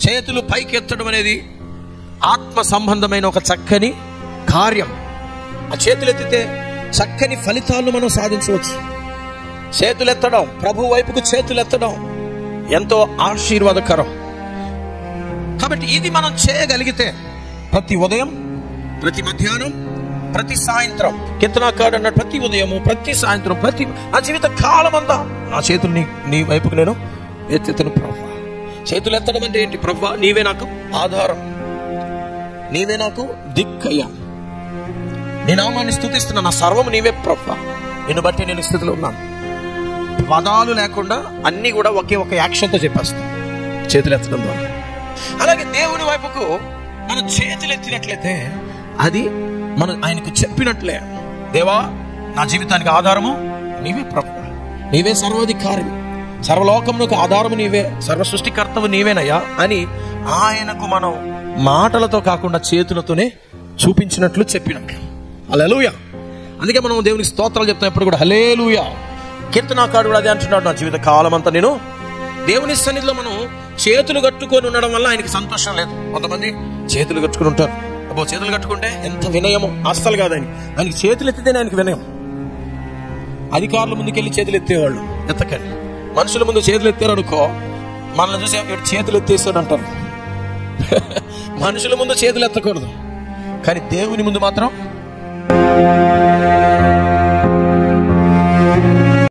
చేతులు పైకి ఎత్తడం అనేది ఆత్మ సంబంధమైన ఒక చక్కని కార్యం. ఆ చేతులు ఎత్తితే చక్కని ఫలితాలను మనం సాధించవచ్చు. చేతులు ఎత్తడం, ప్రభు వైపుకు చేతులు ఎత్తడం ఎంతో ఆశీర్వాదకరం. కాబట్టి ఇది మనం చేయగలిగితే ప్రతి ఉదయం, ప్రతి మధ్యాహ్నం, ప్రతి సాయంత్రం, కీర్తనాకారుడు అన్నాడు, ప్రతి ఉదయము, ప్రతి సాయంత్రం, ప్రతి నా జీవిత కాలం అంతా నా చేతులు నీ వైపుకు నేను ఎత్తెత్తను ప్రభు. చేతులు ఎత్తడం అంటే ఏంటి? ప్రభు నీవే నాకు ఆధారం, నీవే నాకు దిక్కయ్యా, నీ నామాన్ని స్తుతిస్తున్నా, నా సర్వము నీవే ప్రభు, నిన్ను బట్టి నేను స్థితిలో ఉన్నాను. పదాలు లేకుండా అన్ని కూడా ఒకే ఒక యాక్షన్తో చెప్పేస్తాం చేతులు ఎత్తడం ద్వారా. అలాగే దేవుని వైపుకు మనం చేతులు ఎత్తినట్లయితే అది మనం ఆయనకు చెప్పినట్లే, దేవా నా జీవితానికి ఆధారము నీవే ప్రభు, నీవే సర్వాధికారి, సర్వలోకమునకు ఆధారము నీవే, సర్వ సృష్టికర్తవు నీవేనయ్యా అని ఆయనకు మనం మాటలతో కాకుండా చేతులతోనే చూపించినట్లు చెప్పినట్లు. హల్లెలూయా. అందుకే మనం దేవునికి స్తోత్రాలు చెప్తాం ఎప్పుడు కూడా, హల్లెలూయా. కీర్తనాకారుడు కూడా అదే అంటున్నాడు, నా జీవిత కాలం అంతా నేను దేవుని సన్నిధిలో. మనం చేతులు కట్టుకొని ఉండడం వల్ల ఆయనకి సంతోషం లేదు. కొంతమంది చేతులు కట్టుకుని ఉంటారు, అబ్బో చేతులు కట్టుకుంటే ఎంత వినయమో. అస్సలు కాదు, ఆయనకి చేతులు ఎత్తితేనే ఆయనకి వినయం. అధికారుల ముందుకెళ్ళి చేతులు ఎత్తేవాళ్ళు ఎత్తకండి. మనుషుల ముందు చేతులు ఎత్తారు అనుకో, మనల్ని చూసి చేతులు ఎత్తేస్తాడు అంటారు. మనుషుల ముందు చేతులు ఎత్తకూడదు, కానీ దేవుని ముందు మాత్రం